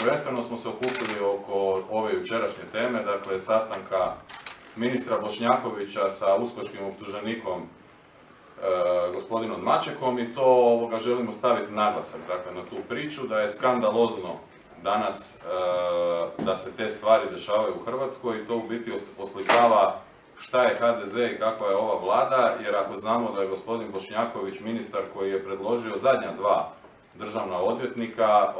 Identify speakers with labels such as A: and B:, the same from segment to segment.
A: prvenstveno smo se okupili oko ove jučerašnje teme, dakle sastanka ministra Bošnjakovića sa uskočkim optuženikom gospodinom Mačekom i to želimo staviti naglasak na tu priču, da je skandalozno danas da se te stvari dešavaju u Hrvatskoj i to u biti oslikava šta je HDZ i kakva je ova vlada, jer ako znamo da je gospodin Bošnjaković ministar koji je predložio zadnja dva državna odvjetnika,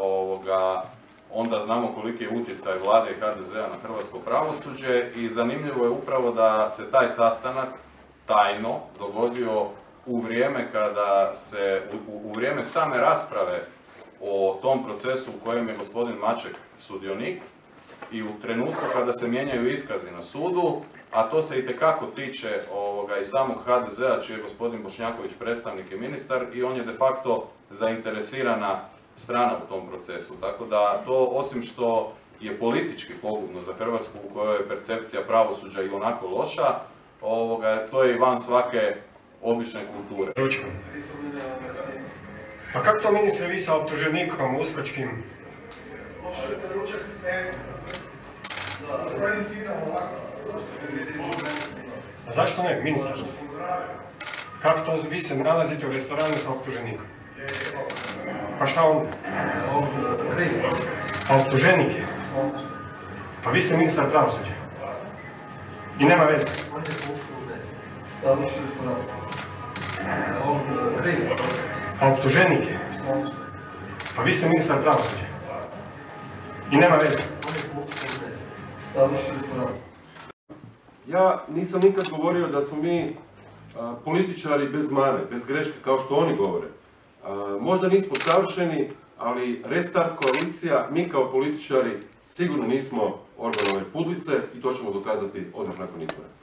A: onda znamo koliki je utjecaj vlade i HDZ-a na hrvatsko pravosuđe i zanimljivo je upravo da se taj sastanak tajno dogodio u vrijeme kada se, u vrijeme same rasprave o tom procesu u kojem je gospodin Maček sudionik i u trenutku kada se mijenjaju iskazi na sudu, a to se itekako tiče i samog HDZ-a čiji je gospodin Bošnjaković predstavnik i ministar i on je de facto zainteresirana strana u tom procesu. Tako da to, osim što je politički pogubno za Hrvatsku u kojoj je percepcija pravosuđa i onako loša, to je i van svake obične kulture.
B: Pa kako to, ministre, vi sa optuženikom uskočkim? A zašto ne, ministar? Kako to vi se nalazite u restoranu sa optuženikom? Pa šta on? A optuženik je? Pa vi ste ministar pravosuđa. I nema veze. A optuženik je? Pa vi ste ministar pravosuđa. I nema veze.
C: Ja nisam nikad govorio da smo mi političari bez mane, bez greške, kao što oni govore. Možda nismo savršeni, ali Restart koalicija, mi kao političari sigurno nismo Orbanove pudlice i to ćemo dokazati odmah nakon izbora.